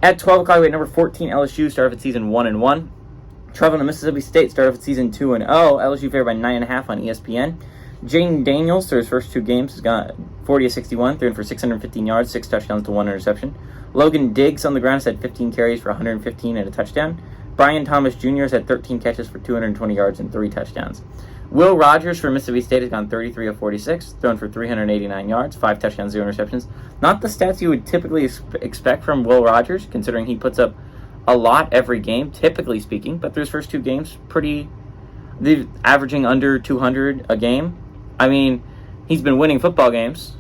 At 12 o'clock, we had number 14 LSU start off its season 1-1. Traveling to Mississippi State start off its season 2-0. LSU favored by 9.5 on ESPN. Jaden Daniels, through his first two games, has got 40-61, throwing for 615 yards, 6 touchdowns to 1 interception. Logan Diggs on the ground has had 15 carries for 115 and a touchdown. Brian Thomas Jr. has had 13 catches for 220 yards and 3 touchdowns. Will Rogers for Mississippi State has gone 33 of 46, thrown for 389 yards, 5 touchdowns, 0 interceptions. Not the stats you would typically expect from Will Rogers, considering he puts up a lot every game, typically speaking, but through his first two games, they're averaging under 200 a game. I mean, he's been winning football games,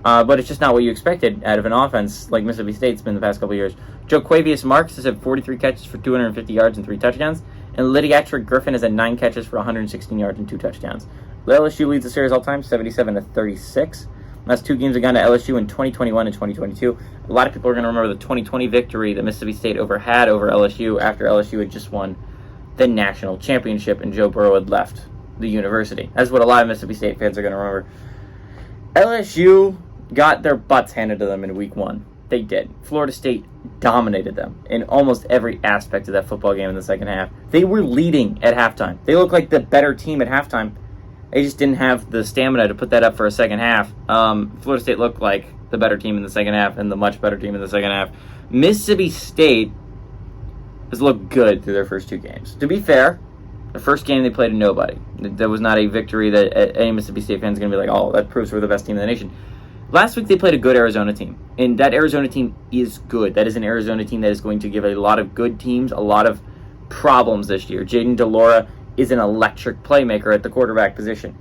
but it's just not what you expected out of an offense like Mississippi State's been the past couple of years. Joquavius Marks has had 43 catches for 250 yards and 3 touchdowns, and Lydiatric Griffin has had 9 catches for 116 yards and 2 touchdowns. LSU leads the series all-time, 77-36. Last 2 games have gone to LSU in 2021 and 2022. A lot of people are going to remember the 2020 victory that Mississippi State had over LSU after LSU had just won the national championship and Joe Burrow had left the university. That's what a lot of Mississippi State fans are going to remember. LSU got their butts handed to them in week 1. They did. Florida State dominated them in almost every aspect of that football game in the second half. They were leading at halftime. They looked like the better team at halftime. They just didn't have the stamina to put that up for a second half. Florida State looked like the better team in the second half and the much better team in the second half. Mississippi State has looked good through their first 2 games. To be fair, the first game they played nobody. That was not a victory that any Mississippi State fan is going to be like, oh, that proves we're the best team in the nation. Last week they played a good Arizona team, and that Arizona team is good. That is an Arizona team that is going to give a lot of good teams a lot of problems this year. Jaden DeLora is an electric playmaker at the quarterback position.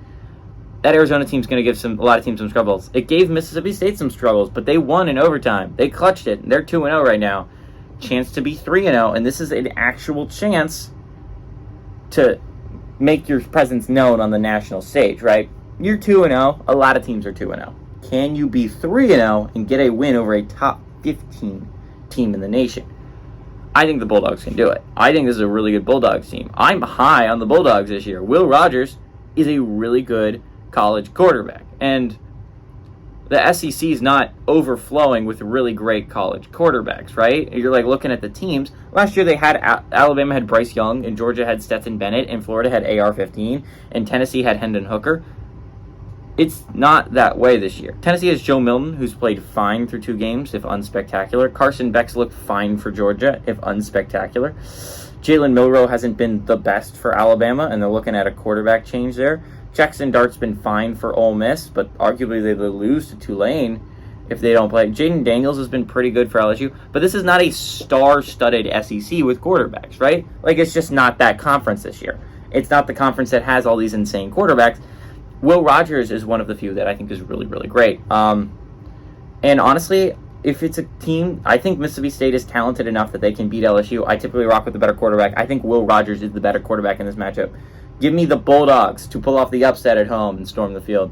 That Arizona team is going to give a lot of teams some struggles. It gave Mississippi State some struggles, but they won in overtime. They clutched it. They're 2-0 right now. Chance to be 3-0, and this is an actual chance to make your presence known on the national stage, right? You're 2-0. A lot of teams are 2-0. Can you be 3-0 and get a win over a top 15 team in the nation? I think the Bulldogs can do it. I think this is a really good Bulldogs team. I'm high on the Bulldogs this year. Will Rogers is a really good college quarterback. And the SEC is not overflowing with really great college quarterbacks, right? You're like looking at the teams. Last year they had Alabama had Bryce Young, and Georgia had Stetson Bennett, and Florida had AR-15, and Tennessee had Hendon Hooker. It's not that way this year. Tennessee has Joe Milton, who's played fine through 2 games, if unspectacular. Carson Beck's looked fine for Georgia, if unspectacular. Jalen Milroe hasn't been the best for Alabama, and they're looking at a quarterback change there. Jackson Dart's been fine for Ole Miss, but arguably they lose to Tulane if they don't play. Jaden Daniels has been pretty good for LSU, but this is not a star-studded SEC with quarterbacks, right? Like, it's just not that conference this year. It's not the conference that has all these insane quarterbacks. Will Rogers is one of the few that I think is really, really great. And honestly, if it's a team, I think Mississippi State is talented enough that they can beat LSU. I typically rock with the better quarterback. I think Will Rogers is the better quarterback in this matchup. Give me the Bulldogs to pull off the upset at home and storm the field.